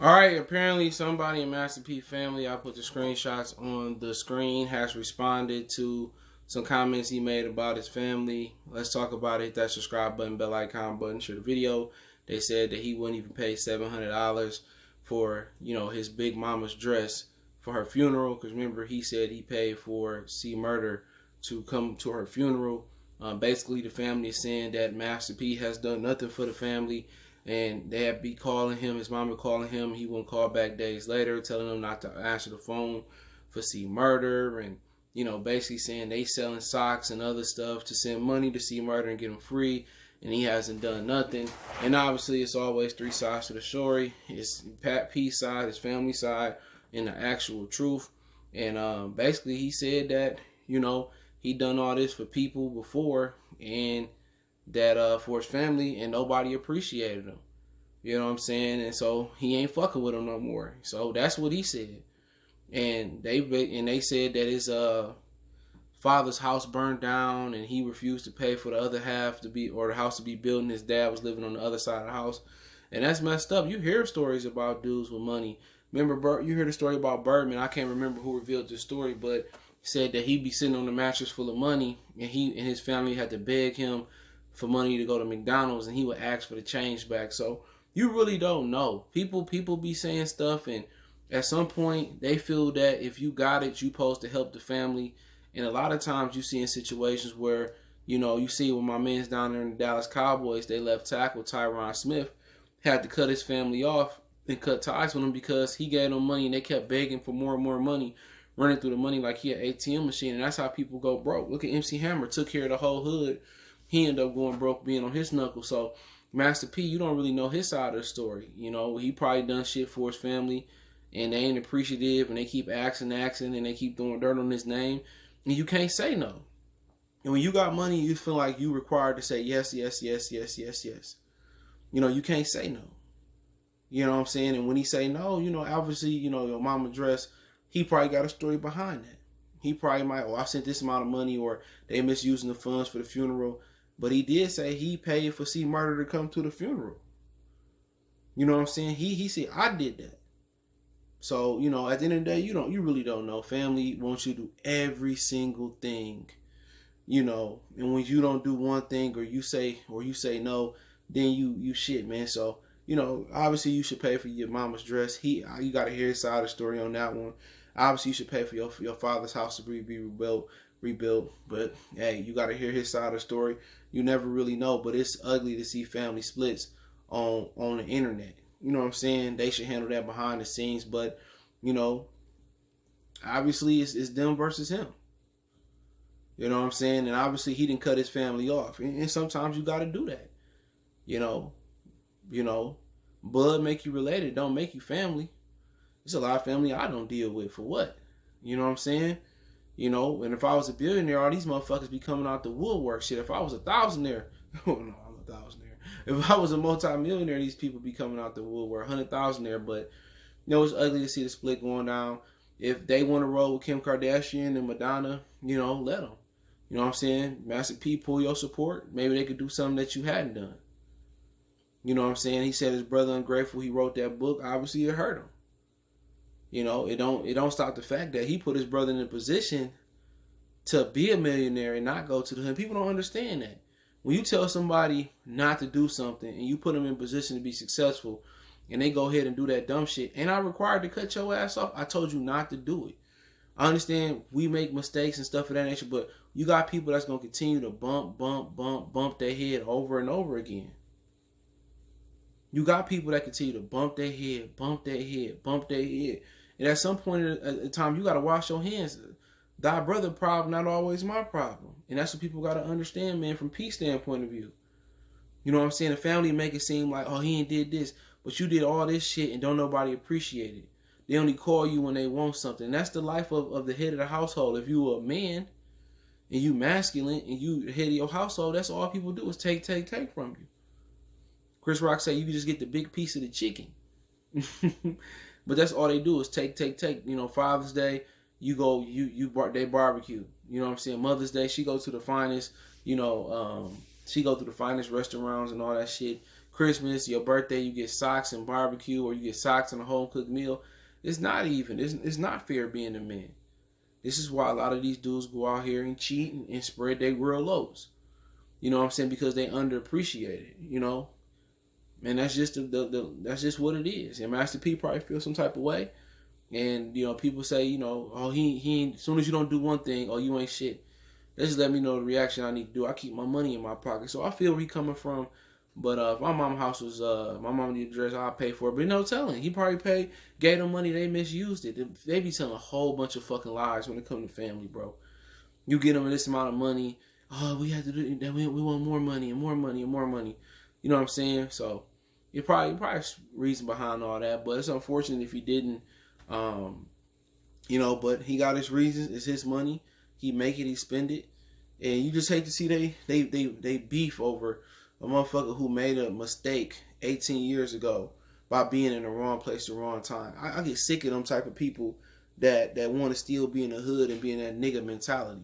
All right, apparently somebody in Master P family, I put the screenshots on the screen, has responded to some comments he made about his family. Let's talk about it. Hit that subscribe button, bell icon button, share the video. They said that he wouldn't even pay $700 for, his big mama's dress for her funeral. Because remember, he said he paid for C Murder to come to her funeral. Basically, the family is saying that Master P has done nothing for the family. And they had be calling him, his mama calling him. He wouldn't call back days later, telling him not to answer the phone for C Murder. And, basically saying they selling socks and other stuff to send money to C Murder and get him free. And he hasn't done nothing. And obviously, it's always three sides to the story. It's Pat P's side, his family side, and the actual truth. And basically, he said that, he done all this for people before. And that for his family, and nobody appreciated him. You know what I'm saying? And so he ain't fucking with him no more. So that's what he said. And they said that his father's house burned down, and he refused to pay for the other half the house to be built, and his dad was living on the other side of the house. And that's messed up. You hear stories about dudes with money. Remember, you heard the story about Birdman. I can't remember who revealed this story, but said that he'd be sitting on a mattress full of money, and he and his family had to beg him for money to go to McDonald's, and he would ask for the change back. So you really don't know. People be saying stuff, and at some point they feel that if you got it, you supposed to help the family. And a lot of times you see in situations where, you see when my man's down there in the Dallas Cowboys, they left tackle Tyron Smith had to cut his family off and cut ties with him because he gave them money, and they kept begging for more and more money, running through the money like he an ATM machine. And that's how people go broke. Look at MC Hammer, took care of the whole hood. He ended up going broke being on his knuckle. So Master P, you don't really know his side of the story. He probably done shit for his family, and they ain't appreciative, and they keep asking, and they keep throwing dirt on his name, and you can't say no. And when you got money, you feel like you required to say yes, yes, yes, yes, yes, yes. You can't say no. You know what I'm saying? And when he say no, obviously, your mama dress, he probably got a story behind that. He probably might, I sent this amount of money, or they misusing the funds for the funeral. But he did say he paid for C Murder to come to the funeral. You know what I'm saying? He said, I did that. So, at the end of the day, you really don't know. Family wants you to do every single thing. And when you don't do one thing, or you say no, then you shit, man. So, obviously you should pay for your mama's dress. You gotta hear his side of the story on that one. Obviously you should pay for your father's house to be rebuilt. But hey, you gotta hear his side of the story. You never really know, but it's ugly to see family splits on the internet. You know what I'm saying? They should handle that behind the scenes, but obviously it's them versus him. You know what I'm saying? And obviously he didn't cut his family off. And sometimes you gotta do that. Blood make you related, don't make you family. There's a lot of family I don't deal with for what? You know what I'm saying? And if I was a billionaire, all these motherfuckers be coming out the woodwork. Shit, if I was a thousandaire, oh no, I'm a thousandaire. If I was a multi-millionaire, these people be coming out the woodwork, 100,000 But it's ugly to see the split going down. If they want to roll with Kim Kardashian and Madonna, let them. You know what I'm saying? Master P, pull your support. Maybe they could do something that you hadn't done. You know what I'm saying? He said his brother ungrateful. He wrote that book. Obviously, it hurt him. It don't stop the fact that he put his brother in a position to be a millionaire and not go to the hood. People don't understand that. When you tell somebody not to do something and you put them in a position to be successful, and they go ahead and do that dumb shit, ain't I required to cut your ass off? I told you not to do it. I understand we make mistakes and stuff of that nature, but you got people that's going to continue to bump their head over and over again. You got people that continue to bump their head. And at some point in time, you got to wash your hands. Thy brother problem, not always my problem. And that's what people got to understand, man, from P's standpoint of view. You know what I'm saying? The family make it seem like, oh, he ain't did this. But you did all this shit and don't nobody appreciate it. They only call you when they want something. And that's the life of the head of the household. If you a man and you masculine and you the head of your household, that's all people do is take from you. Chris Rock say you can just get the big piece of the chicken. But that's all they do is take. Father's Day, they barbecue. You know what I'm saying? Mother's Day, she go to the finest, she go to the finest restaurants and all that shit. Christmas, your birthday, you get socks and barbecue, or you get socks and a home cooked meal. It's not even. It's not fair being a man. This is why a lot of these dudes go out here and cheat and spread their real lows. You know what I'm saying? Because they underappreciate it. You know, and that's just that's just what it is. And Master P probably feels some type of way. And you know, people say, you know, oh he as soon as you don't do one thing, oh you ain't shit. That just let me know the reaction I need to do. I keep my money in my pocket, so I feel where he coming from. But if my mom's house was my mom need the dress, I'll pay for it. But no telling, he probably gave them money, they misused it. They be telling a whole bunch of fucking lies when it comes to family, bro. You get them this amount of money, oh we have to do that. We want more money and more money and more money. You know what I'm saying? So it probably reason behind all that. But it's unfortunate if he didn't. You know, but he got his reasons. It's his money. He make it. He spend it. And you just hate to see they beef over a motherfucker who made a mistake 18 years ago by being in the wrong place at the wrong time. I get sick of them type of people that want to still be in the hood and be in that nigga mentality.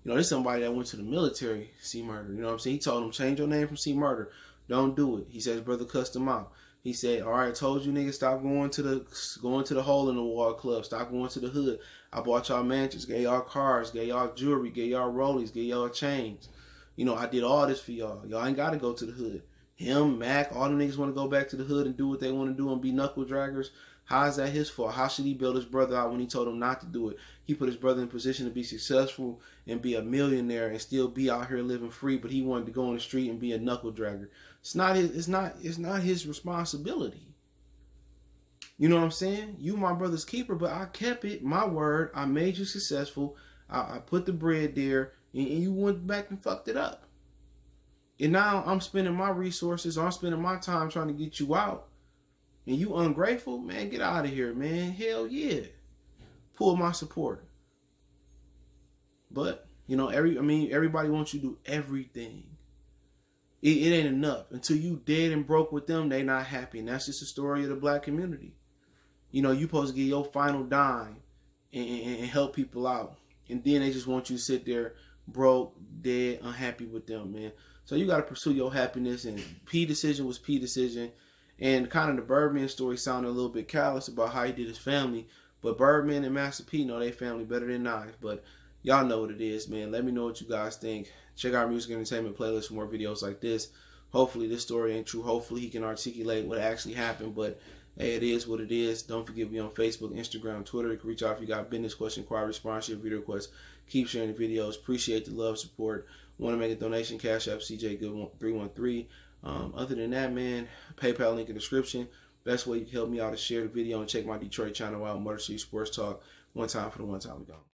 You know, there's somebody that went to the military, C Murder. You know what I'm saying? He told him, change your name from C Murder. Don't do it. He said his brother cussed him out. He said, all right, I told you niggas stop going to the hole in the wall club. Stop going to the hood. I bought y'all mansions, gave y'all cars, gave y'all jewelry, gave y'all rollies, gave y'all chains. You know, I did all this for y'all. Y'all ain't got to go to the hood. Him, Mac, all the niggas want to go back to the hood and do what they want to do and be knuckle draggers. How is that his fault? How should he bail his brother out when he told him not to do it? He put his brother in position to be successful and be a millionaire and still be out here living free, but he wanted to go on the street and be a knuckle dragger. It's not his responsibility. You know what I'm saying? You my brother's keeper, but I kept it, my word. I made you successful. I put the bread there, and you went back and fucked it up. And now I'm spending my resources, I'm spending my time trying to get you out. And you ungrateful? Man, get out of here, man. Hell yeah. Pull my support. But, you know, everybody wants you to do everything. It ain't enough. Until you dead and broke with them, they not happy. And that's just the story of the black community. You know, you supposed to get your final dime and help people out. And then they just want you to sit there broke, dead, unhappy with them, man. So you got to pursue your happiness. And P Decision was P Decision. And kind of the Birdman story sounded a little bit callous about how he did his family. But Birdman and Master P know their family better than I. But y'all know what it is, man. Let me know what you guys think. Check out our music entertainment playlist for more videos like this. Hopefully this story ain't true. Hopefully he can articulate what actually happened. But hey, it is what it is. Don't forget me on Facebook, Instagram, Twitter. You can reach out if you got business question, inquiry, sponsorship, video requests. Keep sharing the videos. Appreciate the love, support. Want to make a donation? Cash App CJ Good 313. Other than that, man, PayPal link in the description. Best way you can help me out is share the video and check my Detroit channel out, Motor City Sports Talk. One time for the one time we go.